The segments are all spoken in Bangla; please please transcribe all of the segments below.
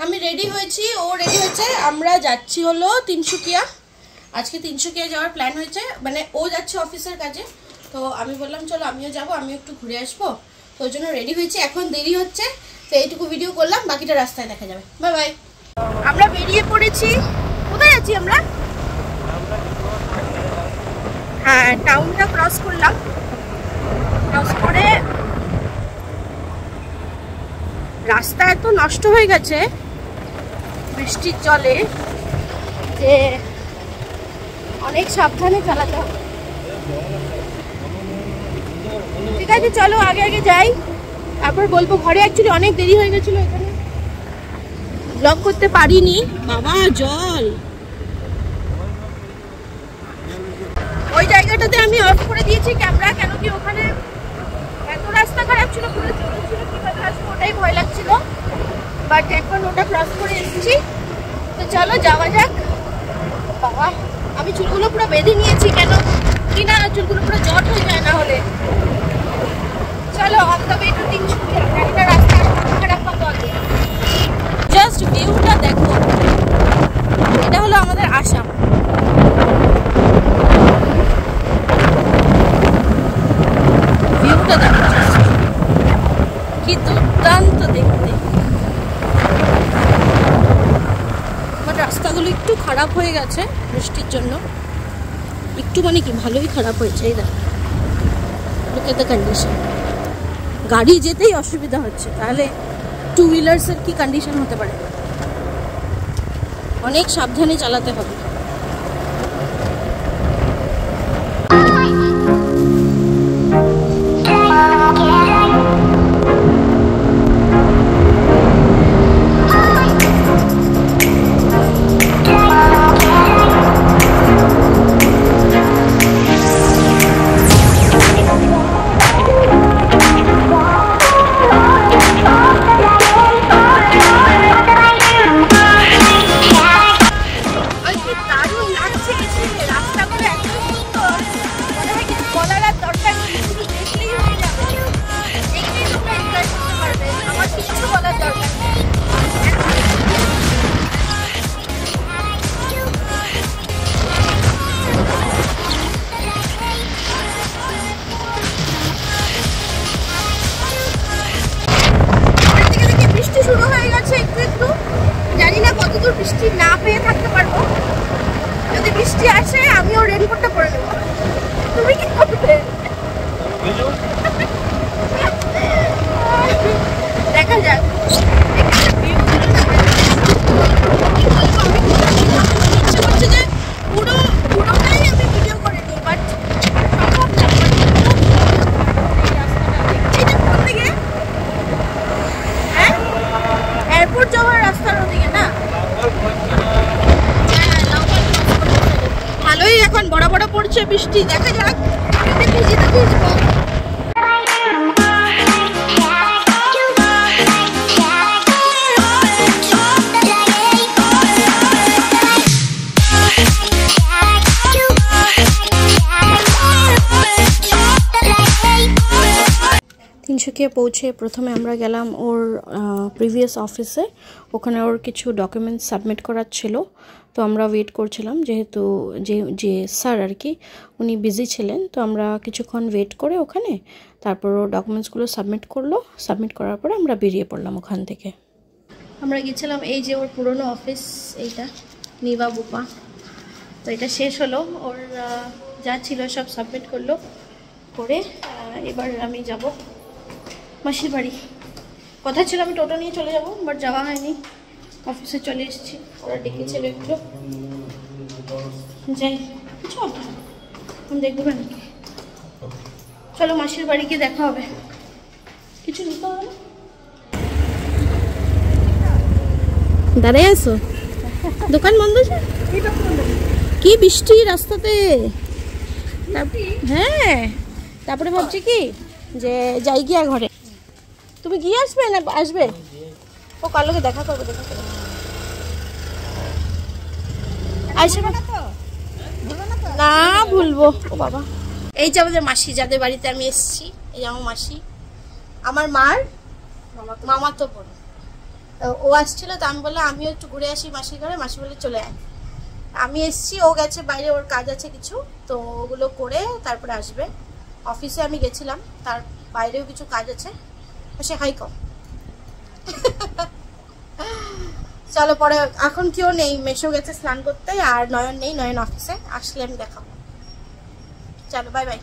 আমি রেডি হয়েছি, ও রেডি হয়েছে, আমরা যাচ্ছি হলো তিনসুকিয়া। আজকে তিনসুকিয়া যাওয়ার প্ল্যান হয়েছে, মানে ও যাচ্ছে অফিসের কাজে, তো আমি বললাম চলো আমিও যাবো, আমিও একটু ঘুরে আসবো, তো ওই জন্য রেডি হয়েছি। এখন দেরি হচ্ছে, তো এইটুকু ভিডিও করলাম, বাকিটা রাস্তায় দেখা যাবে। Bye bye. আমরা বেরিয়ে পড়েছি। কোথায় যাচ্ছি আমরা? হ্যাঁ, টাউনটা ক্রস করলাম, ক্রস করে রাস্তা এত নষ্ট হয়ে গেছে বৃষ্টির জলে যে অনেক সাবধানে চালাতে হবে। ঠিক আছে, চলো আগে আগে যাই, তারপর বলবো। ঘরে অ্যাকচুয়ালি অনেক দেরি হয়ে গেছিল, এখানে ব্লগ করতে পারিনি। বাবা জল, ওই জায়গাটাতে আমি অফ করে দিয়েছি ক্যামেরা, কেন কি ওখানে এত রাস্তা খারাপ ছিল, পুরো জল ছিল, কিভাবে আসবো ওটাই ভয় লাগছিল। বাট এখন ওটা ক্রস করে এসেছি, তো চলো যাওয়া যাক। বাবা, আমি চুলগুলো পুরো বেঁধে নিয়েছি, কেন কি না চুলগুলো পুরো জট হয়ে যায় না হলে। চলো তবে একটু তিনসুকিয়া, একটা রাস্তা খারাপ মতো আছে। জাস্ট ভিউটা দেখো, এটা হলো আমাদের আসাম। ভিউটা দেখো, কি দুর্দান্ত দেখতে। বাট রাস্তাগুলো একটু খারাপ হয়ে গেছে বৃষ্টির জন্য, একটু মানে কি ভালোই খারাপ হয়েছে। এই দেখো, look at the condition, গাড়ি যেতেই অসুবিধা হচ্ছে, তাহলে টু হুইলার্সের কি কন্ডিশন হতে পারে। অনেক সাবধানে চালাতে হবে। বৃষ্টি না পেয়ে থাকতে পারবো, যদি বৃষ্টি আসে আমিও রেনকোটটা পরে নেবো। তুমি কি করবে? দেখা যাক। ইচ্ছে করছে যে পুরোটাই আমি ভিডিও করে নিই, বাট সম্ভব না। এটা কোন দিকে? হ্যাঁ, এয়ারপোর্ট যাওয়ার রাস্তার ওদিকে না? ভালোই এখন বড় বড় পড়ছে বৃষ্টি, দেখা যাক যদি ভিজি তো ভিজবো। তিনসুকিয়া পৌঁছে প্রথমে আমরা গেলাম ওর প্রিভিয়াস অফিসে, ওখানে ওর কিছু ডকুমেন্টস সাবমিট করার ছিল, তো আমরা ওয়েট করছিলাম, যেহেতু যে স্যার আর কি উনি বিজি ছিলেন, তো আমরা কিছুক্ষণ ওয়েট করে ওখানে, তারপর ও ডকুমেন্টসগুলো সাবমিট করলো, সাবমিট করার পরে আমরা বেরিয়ে পড়লাম ওখান থেকে। আমরা গেছিলাম এই যে ওর পুরনো অফিস, এইটা নিভা বুপা, তো এটা শেষ হলো, ওর যা ছিল সব সাবমিট করলো, করে এবার আমি যাব মাসির বাড়ি। কথা ছিল আমি টোটো নিয়ে চলে যাব, বাট যাওয়া হয়নি, অফিসে চলে এসেছি। ওরা ডেকেছিল একটু, যাই কিছু আমি দেখবো নাকি। চলো মাসির বাড়ি গিয়ে দেখা হবে, কিছু নিতে হবে। দাঁড়াই আছো, দোকান বন্ধ আছে, কি বৃষ্টি রাস্তাতে। হ্যাঁ, তারপরে ভাবছি কি যে যাই গিয়া ঘরে। তুমি গিয়ে আসবে না আসবে? ও কালোকে দেখা করবো, দেখা করবো। না ভুলবো। ও বাবা, এই যে আমাদের মাসি, যাদের বাড়িতে আমি এসেছি, এই আমার মাসি, আমার মার মামাতো বোন। ও আসছিল, তো আমি বললাম আমিও একটু ঘুরে আসি মাসির ঘরে। মাসি বলে চলে আয়। আমি এসছি, ও গেছে বাইরে, ওর কাজ আছে কিছু, তো ওগুলো করে তারপরে আসবে। অফিসে আমি গেছিলাম, তার বাইরেও কিছু কাজ আছে। সে হাই কম। চলো পরে, এখন কেউ নেই, মেশো গেছে স্নান করতে, আর নয়ন নেই, নয়ন অফিসে, আসলে আমি দেখাবো। চলো বাই বাই।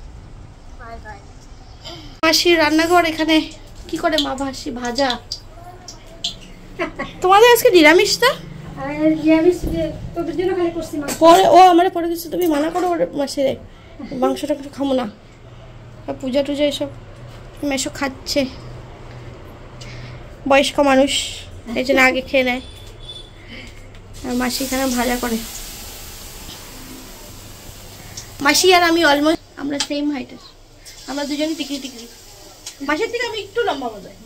Bye bye. মাসির রান্নাঘর এখানে কি করে মা ভাসি ভাজা। তোমাদের আজকে নিরামিষ তা? পরে ও আমার পরে কিছু তুমি মানা করো মাসির মাংসটা কিছু খাবো না, পূজা টুজা এসব মেশো খাচ্ছে, বয়স্ক মানুষ এই জন্য আগে খেয়ে নেয়। আর মাসি এখানে ভাজা করে। মাসি আর আমি অলমোস্ট আমরা সেম হাইটের, আমরা দুজনই টিকরি টিকরি। মাসির থেকে আমি একটু লম্বা বোধ হয়,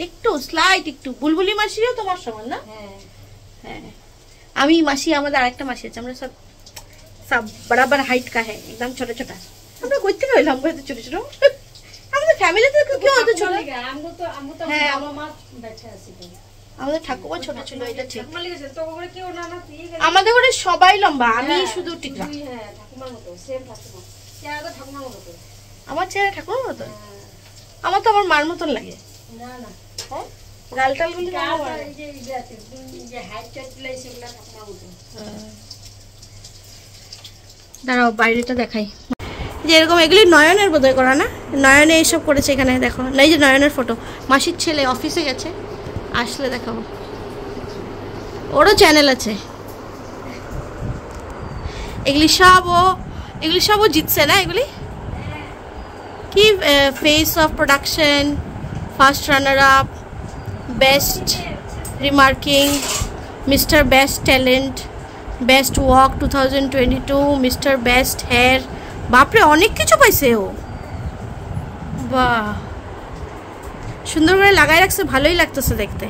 একটু স্লাইট একটু। বুলবুলি মাসিও তোমার সমান না? হ্যাঁ আমি মাসি, আমাদের আরেকটা মাসি আছে, আমরা সব সব বরাবর হাইট কা হ্যাঁ, একদম ছোট ছোট। আমরা কই থেকে হইলাম ছোট ছোট? আমাদের ফ্যামিলিতে কেউ হতো ছোট? হ্যাঁ আমাদের ঠাকুমা ছোট ছিল, এটা ঠিক। আমাদের ঘরে সবাই লম্বা, আমি শুধু টিকরা। আমার চেহারা ঠাকুমার মতো? আমার তো আমার মার মতন লাগে। গাল টাল গুলি দাঁড়াও বাইরেটা দেখাই। যে এরকম এগুলি নয়নের বোধহয় করা না? নয়নে এইসব করেছে এখানে, দেখো না, এই যে নয়নের ফটো। মাসির ছেলে অফিসে গেছে, আসলে দেখাবো। ওরও চ্যানেল আছে। এগুলি সব ও জিতছে না? এগুলি কি face of production, first runner up, best remarking, mister best talent, best walk 2022, mister best hair. বাপরে অনেক কিছু পাইছে ও। বাহ, সুন্দর করে লাগাই রাখছে, ভালোই লাগতেছে দেখতে।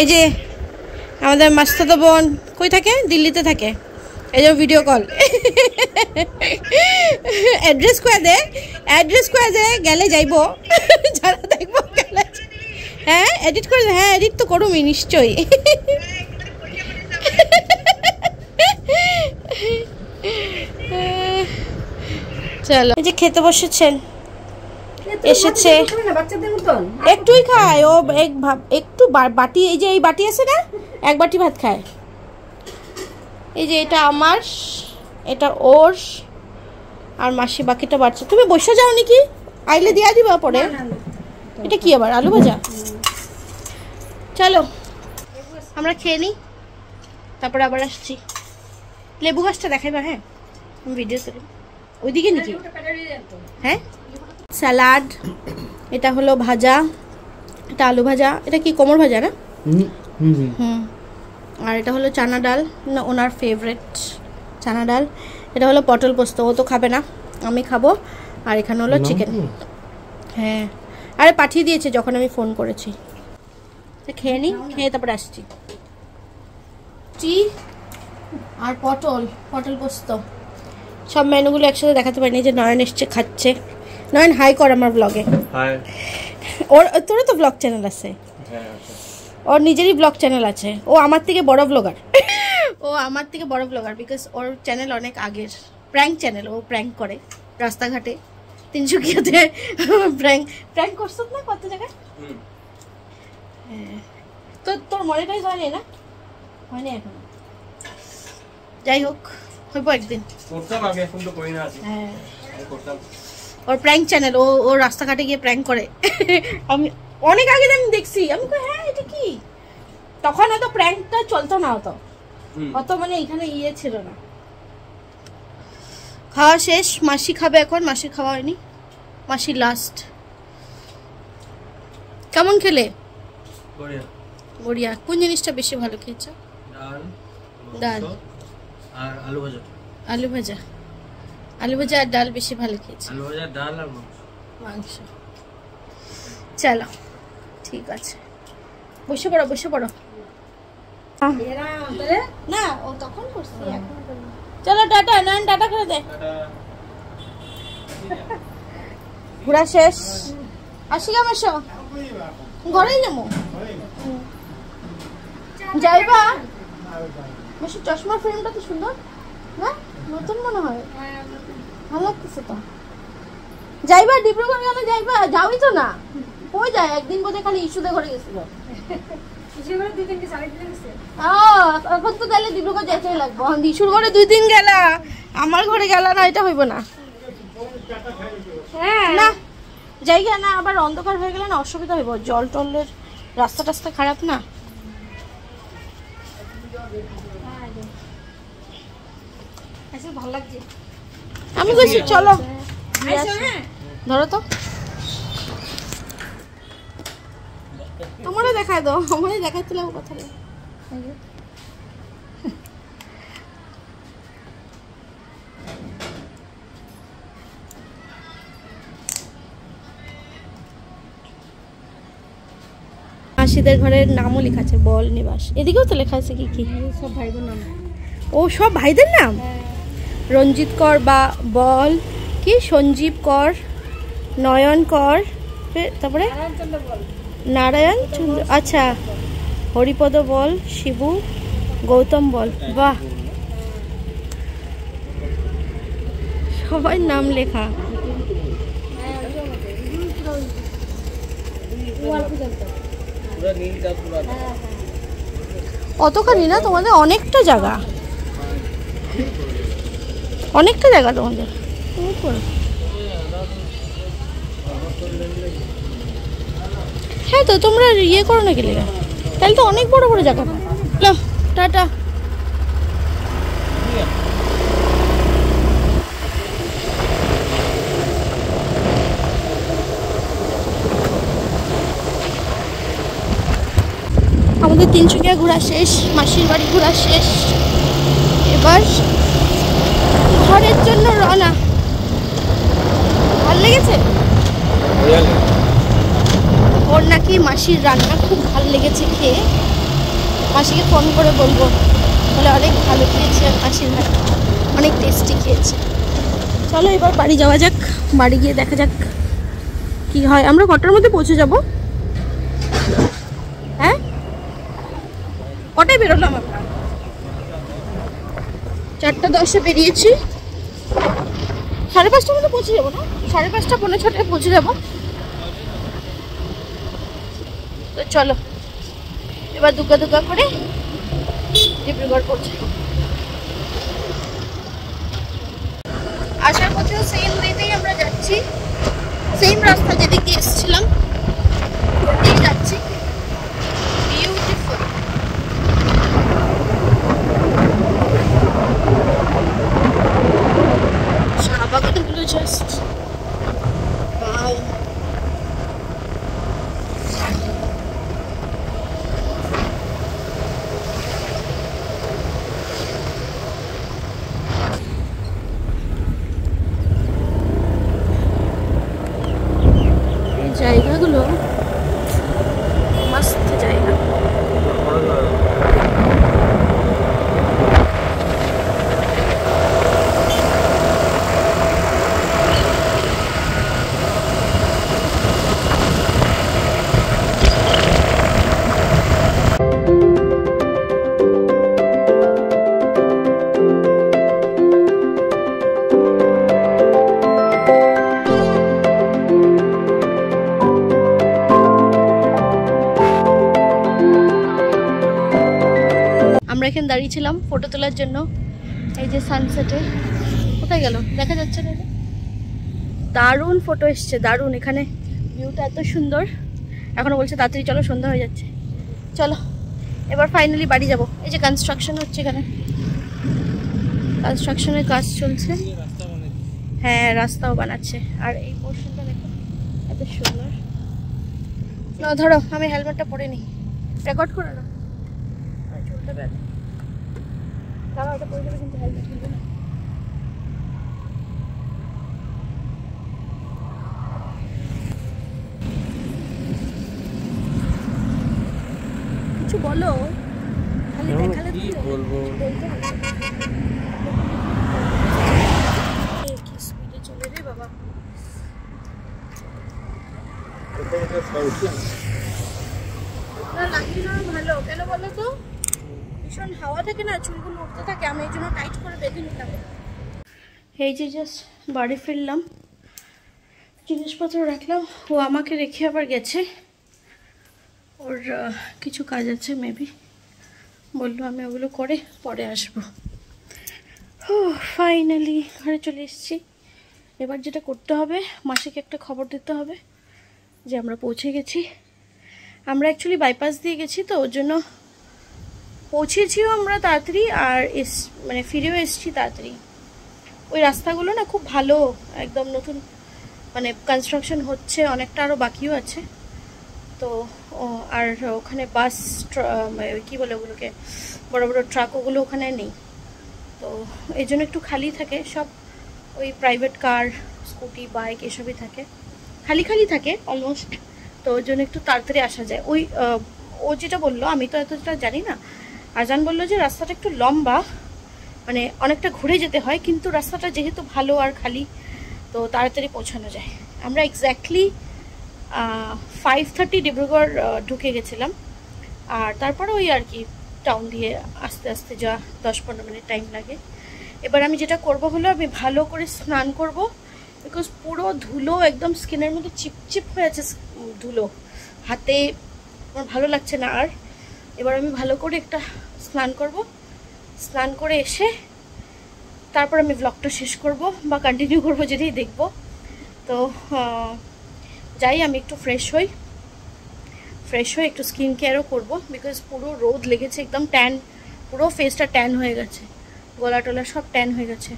এই যে আমাদের মাস্তাতো বোন কই থাকে? দিল্লিতে থাকে। এই যে ভিডিও কল। অ্যাড্রেস কয়ে দে গেলে যাইব, যারা দেখবো গেলে। হ্যাঁ এডিট করে, হ্যাঁ এডিট তো করুমি নিশ্চয়ই। চলো, এই যে খেতে বসেছেন, এসেছে একটুই খায় ও, একটু বাটি, এই যে এই বাটি আছে না, এক বাটি ভাত খায়। এই যে এটা আমার, এটা ওর, আর মাসি বাকিটা বাড়ছে। তুমি বসে যাও নাকি? আইলে দিয়া দিবা পরে। এটা কি আবার আলু ভাজা? চলো আমরা খেয়ে নিই, তারপরে আবার আসছি। লেবু গাছটা দেখাইবা? হ্যাঁ আমি ভিডিও করি। ওইদিকে নাকি? হ্যাঁ স্যালাড, এটা হলো ভাজা, এটা আলু ভাজা, এটা কি কোমর ভাজা না? আর এটা হলো চানা ডাল, না ওনার ফেভারিট চানা ডাল। এটা হলো পটল পোস্ত, ও তো খাবে না, আমি খাবো। আর এখানে হলো চিকেন। হ্যাঁ আরে পাঠিয়ে দিয়েছে যখন আমি ফোন করেছি। খেয়ে নিই, খেয়ে তারপরে আসছি। চি আর পটল পোস্ত, সব মেনুগুলো একসাথে দেখাতে পারিনি। যে নয়ন এসছে, খাচ্ছে। নয়ন হাই কর আমার ব্লগে। তোরও তো ব্লগ চ্যানেল আছে? ওর নিজেরই ব্লগ চ্যানেল আছে। ও আমার থেকে বড় ব্লগার, বিকজ ওর চ্যানেল অনেক আগের, প্র্যাঙ্ক চ্যানেল। ও প্র্যাঙ্ক করে রাস্তাঘাটে, তিনসুকিয়াতে প্র্যাঙ্ক করছ না কত জায়গায়। তো তোর মনিটাইজ হয়নি না? হয়নি এখনো। যাই হোক, হইব একদিন করতাম আগে, এখন তো করি না। হ্যাঁ করতাম। ওর প্র্যাঙ্ক চ্যানেল, ও রাস্তাঘাটে গিয়ে প্র্যাঙ্ক করে। আমি অনেক আগে আমি দেখছি, আমি হ্যাঁ এটা কি, তখন হয়তো প্র্যাঙ্কটা চলতো না, অত মানে এখানে ইয়ে ছিল না। খাওয়া শেষ, মাসি খাবে এখন, মাসি খাওয়া হয়নি, মাসি লাস্ট। কেমন খেলে? বড়িয়া বড়িয়া। কোন জিনিসটা বেশি ভালো খেয়েছো? ডাল আর আলু ভাজা। আলু ভাজা, আলু ভাজা আর ডাল বেশি ভালো খেয়েছি। আলু ভাজা, ডাল আর মাংস। চলো ঠিক আছে, বসে পড়ো বসে পড়ো। না ও তখন করছি, এখন চলো টাটা। নান টাটা করে দে। ঘোরা শেষ, আসি কেমন ঘরেই যাবো। যাইবা বেশি, চশমার ফ্রেমটা তো সুন্দর না, নতুন মনে হয়, ভালো লাগতেছে তো। যাইবা ডিব্রুগড় গেলে যাইবা, যাওই তো না, কই যায় একদিন বোধহয় খালি ইস্যুতে ঘরে গেছিল। এখন তো তাহলে ডিব্রুগড় যাইতেই লাগবো, ইস্যুর ঘরে 2 দিন গেলা, আমার ঘরে গেলা না, এটা হইব না। না জায়গা না, আবার অন্ধকার হয়ে গেলে না অসুবিধা হইব, জল টলের রাস্তা টাস্তা খারাপ না। ভালো লাগছে, আমি বলছি চলো ধরো তো, তোমারও দেখায় দাও, আমারই দেখাইতে লাগবো কথা নেই। মাসিদের ঘরের নামও লেখা আছে, বল নিবাস। এদিকেও তো লেখা আছে কি কি, সব ভাইদের নাম। ও সব ভাইদের নাম, রঞ্জিত কর বা বল, কি সঞ্জীব কর, নয়ন কর, তারপরে নারায়ণ চন্দ্র, আচ্ছা হরিপদ বল, শিবু, গৌতম বল। বাহ, সবাই নাম লেখা। অতখানি না তোমাদের, অনেকটা জায়গা, অনেকটা জায়গা তোমাদের। হ্যাঁ তো তোমরা ইয়ে করো না গেলে, তাহলে তো অনেক বড় বড় জায়গা। টাটা। আমাদের তিনসুকিয়া ঘোরা শেষ, মাসির বাড়ি ঘোরা শেষ, এবার ঘরের জন্য রওনা। ভালো লেগেছে? ওর নাকি মাসির রান্না খুব ভালো লেগেছে খেয়ে, মাসিকে ফোন করে বলবো, বলে অনেক ভালো খেয়েছে মাসির রান্না, অনেক টেস্টি খেয়েছে। চলো এবার বাড়ি যাওয়া যাক, বাড়ি গিয়ে দেখা যাক কি হয়। আমরা কটার মধ্যে পৌঁছে যাব? হ্যাঁ কটায় বেরোলাম আমরা? 4:10 বেরিয়েছি, 5:30টার মধ্যে পৌঁছে যাবো না? 5:30 পৌনে 6টায় পৌঁছে যাবো। তো চলো এবার দুগ্গা দুগ্গা করে ডিব্রুগড় পৌঁছে। আসার পথেও সেম ওয়েতেই আমরা যাচ্ছি, সেম রাস্তা যেদিক দিয়ে এসেছিলাম ওদিকেই যাচ্ছি। বিউটিফুল। চা বাগানগুলো জাস্ট ওয়াও। জায়গাগুলো মস্ত জায়গা। আমরা এখানে দাঁড়িয়েছিলাম ফটো তোলার জন্য, এই যে সানসেটে কোথায় গেল দেখা যাচ্ছে না, দারুণ ফটো এসছে, দারুণ। এখানে ভিউটা এত সুন্দর। এখনো বলছে তাড়াতাড়ি চলো, সন্ধ্যা হয়ে যাচ্ছে। চলো এবার ফাইনালি বাড়ি যাব। এই যে কনস্ট্রাকশন হচ্ছে, এখানে কনস্ট্রাকশনের কাজ চলছে। হ্যাঁ রাস্তাও বানাচ্ছে। আর এই পোর্শনটা দেখো এত সুন্দর। না ধরো আমি হেলমেটটা পরে নিই, রেকর্ড করে না, চলতে পারে দাঁড়া, ওটা পরে যাবে কিন্তু হেলমেট কিনবে না। কিছু বলো, খালি দেখালে কি বলবো, বলতে হবে। কি স্পিডে চলে রে বাবা। না লাগিয়ে না ভালো, কেন বলো তো, ভীষণ হাওয়া থাকে না, চুলগুলো উঠতে থাকে, আমি এই জন্য টাইট করে বেঁধে নিলাম। এই যে জাস্ট বাড়ি ফিরলাম, জিনিসপত্র রাখলাম। ও আমাকে রেখে আবার গেছে, ওর কিছু কাজ আছে মেবি, বললো আমি ওগুলো করে পরে আসবো। ও ফাইনালি ঘরে চলে এসেছি। এবার যেটা করতে হবে, মাসিকে একটা খবর দিতে হবে যে আমরা পৌঁছে গেছি। আমরা অ্যাকচুয়ালি বাইপাস দিয়ে গেছি, তো ওর জন্য পৌঁছেছিও আমরা তাড়াতাড়ি, আর মানে ফিরেও এসেছি তাড়াতাড়ি। ওই রাস্তাগুলো না খুব ভালো, একদম নতুন, মানে কনস্ট্রাকশন হচ্ছে, অনেকটা আরও বাকিও আছে। তো আর ওখানে বাস কী বলে ওগুলোকে, বড় বড় ট্রাক, ওগুলো ওখানে নেই। তো এই জন্য একটু খালি থাকে সব, ওই প্রাইভেট কার, স্কুটি, বাইক এসবই থাকে, খালি খালি থাকে অলমোস্ট। তো ওই জন্য একটু তাড়াতাড়ি আসা যায়। ওই ও যেটা বললো, আমি তো এতটা জানি না, আজান বললো যে রাস্তাটা একটু লম্বা, মানে অনেকটা ঘুরে যেতে হয়, কিন্তু রাস্তাটা যেহেতু ভালো আর খালি, তো তাড়াতাড়ি পৌঁছানো যায়। আমরা এক্স্যাক্টলি 5:30 ডিব্রুগড় ঢুকে গেছিলাম, আর তারপরে ওই আর কি টাউন দিয়ে আস্তে আস্তে যা 10-15 মিনিট টাইম লাগে। এবার আমি যেটা করব হলো, আমি ভালো করে স্নান করব, বিকজ পুরো ধুলো একদম স্কিনের মধ্যে চিপচিপ হয়ে আছে, ধুলো হাতে আমার ভালো লাগছে না আর। এবার আমি ভালো করে একটা স্নান করব, স্নান করে এসে তারপর আমি ব্লগটা শেষ করব বা কন্টিনিউ করব, যেটাই দেখব। তো যাই, আমি একটু ফ্রেশ হই, একটু স্কিন কেয়ারও করবো, বিকজ পুরো রোদ লেগেছে, একদম ট্যান, পুরো ফেসটা ট্যান হয়ে গেছে, গলা টলা সব ট্যান হয়ে গেছে।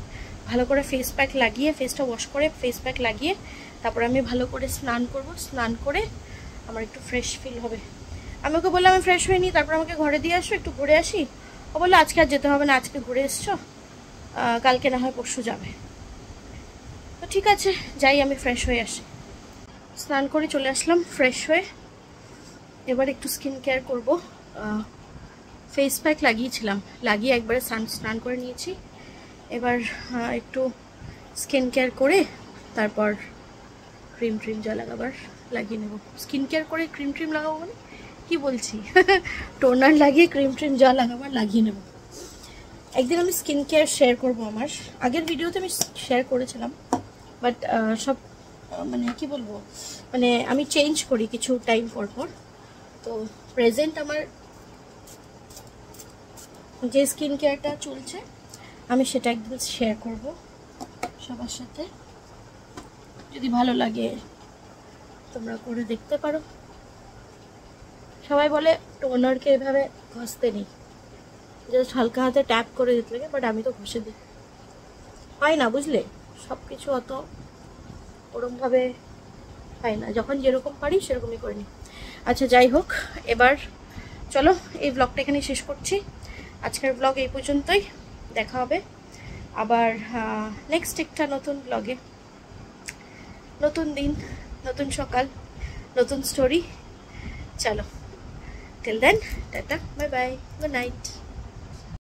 ভালো করে ফেস প্যাক লাগিয়ে, ফেসটা ওয়াশ করে ফেস প্যাক লাগিয়ে তারপর আমি ভালো করে স্নান করব। স্নান করে আমার একটু ফ্রেশ ফিল হবে। আমি ওকে বললাম আমি ফ্রেশ হয়ে নিই, তারপর আমাকে ঘরে দিয়ে আসো, একটু ঘুরে আসি। ও বললো আজকে আর যেতে হবে না, আজকে ঘুরে এসছো, কালকে না হয় পরশু যাবে। তো ঠিক আছে যাই, আমি ফ্রেশ হয়ে আসি। স্নান করে চলে আসলাম ফ্রেশ হয়ে। এবার একটু স্কিন কেয়ার করবো। ফেস প্যাক লাগিয়েছিলাম, লাগিয়ে একবারে স্নান করে নিয়েছি। এবার একটু স্কিন কেয়ার করে তারপর ক্রিম যা লাগাবার লাগিয়ে নেব। স্কিন কেয়ার করে ক্রিম লাগাবো মানে কি বলছি, টোনার লাগিয়ে ক্রিম যা লাগাবার লাগিয়ে নেব। একদিন আমি স্কিন কেয়ার শেয়ার করবো, আমার আগের ভিডিওতে আমি শেয়ার করেছিলাম, বাট সব মানে কি বলবো, মানে আমি চেঞ্জ করি কিছু টাইম পর পর। তো প্রেজেন্ট আমার যে স্কিন কেয়ারটা চলছে, আমি সেটা একদিন শেয়ার করব সবার সাথে। যদি ভালো লাগে তোমরা করে দেখতে পারো। সবাই বলে টোনারকে এভাবে ঘষতে নেই, জাস্ট হালকা হাতে ট্যাপ করে দিতে লাগে, বাট আমি তো ঘষে দিই, হয় না বুঝলে, সব কিছু অত ওরমভাবে হয় না, যখন যেরকম পারি সেরকমই করে নিই। আচ্ছা যাই হোক, এবার চলো এই ব্লগটা এখানে শেষ করছি। আজকের ব্লগ এই পর্যন্তই, দেখা হবে আবার নেক্সট একটা নতুন ব্লগে। নতুন দিন, নতুন সকাল, নতুন স্টোরি। চলো till then tata, bye bye, good night.